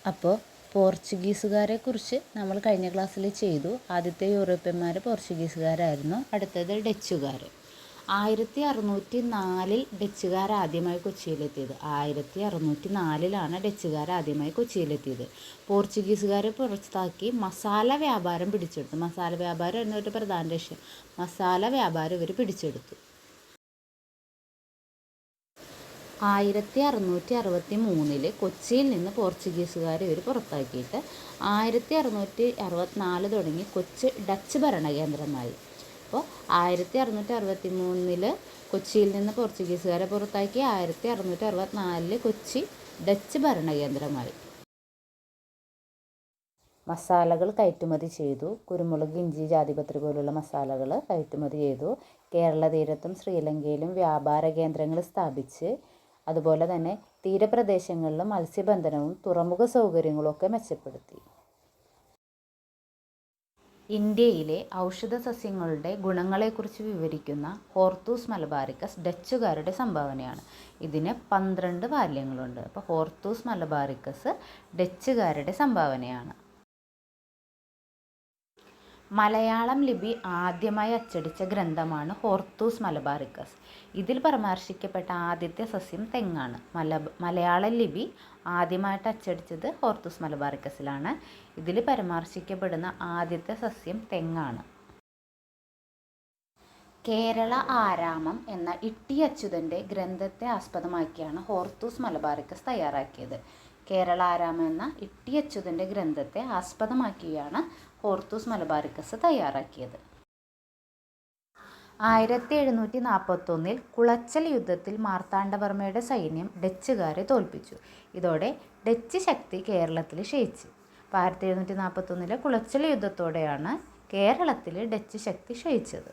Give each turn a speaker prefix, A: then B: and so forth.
A: അപ്പോൾ പോർച്ചുഗീസുകാരെ കുറിച്ച് നമ്മൾ കഴിഞ്ഞ ക്ലാസ്സിൽ ചെയ്തു. ആദ്യത്തെ യൂറോപ്യന്മാർ പോർച്ചുഗീസുകാരായിരുന്നു. അടുത്തത് ഡച്ചുകാർ. 1604 ഡച്ചുകാർ ആദ്യമായി കൊച്ചിയിലെത്തിയത്. 1604 ഡച്ചുകാർ ആദ്യമായി കൊച്ചിയിലെത്തിയത്. പോർച്ചുഗീസുകാരെ പുറത്താക്കി മസാല വ്യാപാരം പിടിച്ചെടുത്തു. മസാല വ്യാപാരം എന്നൊരു പ്രധാന ലക്ഷ്യം. മസാല വ്യാപാരം ഇവർ പിടിച്ചെടുത്തു. 1663 കൊച്ചിയിൽ നിന്ന് പോർച്ചുഗീസുകാർ ഇവർ പുറത്താക്കിയിട്ട് 1664 തുടങ്ങി കൊച്ചി ഡച്ച് ഭരണകേന്ദ്രമായി. അപ്പോൾ 1663 കൊച്ചിയിൽ നിന്ന് പോർച്ചുഗീസുകാരെ പുറത്താക്കി 1664 കൊച്ചി ഡച്ച് ഭരണകേന്ദ്രമായി. മസാലകൾ കയറ്റുമതി ചെയ്തു. കുരുമുളക്, ഇഞ്ചി, ജാതിപത്രി പോലുള്ള മസാലകൾ കയറ്റുമതി ചെയ്തു. കേരള തീരത്തും ശ്രീലങ്കയിലും വ്യാപാര കേന്ദ്രങ്ങൾ സ്ഥാപിച്ച് അതുപോലെ തന്നെ തീരപ്രദേശങ്ങളിലും മത്സ്യബന്ധനവും തുറമുഖ സൗകര്യങ്ങളും ഒക്കെ മെച്ചപ്പെടുത്തി. ഇന്ത്യയിലെ ഔഷധ സസ്യങ്ങളുടെ ഗുണങ്ങളെക്കുറിച്ച് വിവരിക്കുന്ന ഹോർത്തൂസ് മലബാറിക്കസ് ഡച്ചുകാരുടെ സംഭാവനയാണ്. ഇതിന് 12 വാല്യങ്ങളുണ്ട്. അപ്പോൾ ഹോർത്തൂസ് മലബാറിക്കസ് ഡച്ചുകാരുടെ സംഭാവനയാണ്. മലയാളം ലിപി ആദ്യമായി അച്ചടിച്ച ഗ്രന്ഥമാണ് ഹോർത്തൂസ് മലബാറിക്കസ്. ഇതിൽ പരാമർശിക്കപ്പെട്ട ആദ്യത്തെ സസ്യം തെങ്ങാണ്. മലയാളം ലിപി ആദ്യമായിട്ട് അച്ചടിച്ചത് ഹോർത്തൂസ് മലബാറിക്കസിലാണ്. ഇതിൽ പരാമർശിക്കപ്പെടുന്ന ആദ്യത്തെ സസ്യം തെങ്ങാണ്. കേരള ആരാമം എന്ന ഇട്ടി അച്യുതൻ്റെ ഗ്രന്ഥത്തെ ആസ്പദമാക്കിയാണ് ഹോർത്തൂസ് മലബാറിക്കസ് തയ്യാറാക്കിയത്. കേരള ആരാമം എന്ന ഇട്ടി അച്യുതൻ്റെ ഗ്രന്ഥത്തെ ആസ്പദമാക്കിയാണ് ഹോർത്തൂസ് മലബാറിക്കസ് തയ്യാറാക്കിയത്. 1741 കുളച്ചൽ യുദ്ധത്തിൽ മാർത്താണ്ഡവർമ്മയുടെ സൈന്യം ഡച്ചുകാരെ തോൽപ്പിച്ചു. ഇതോടെ ഡച്ച് ശക്തി കേരളത്തിൽ ക്ഷയിച്ചു. 1741 കുളച്ചൽ യുദ്ധത്തോടെയാണ് കേരളത്തിൽ ഡച്ച് ശക്തി ക്ഷയിച്ചത്.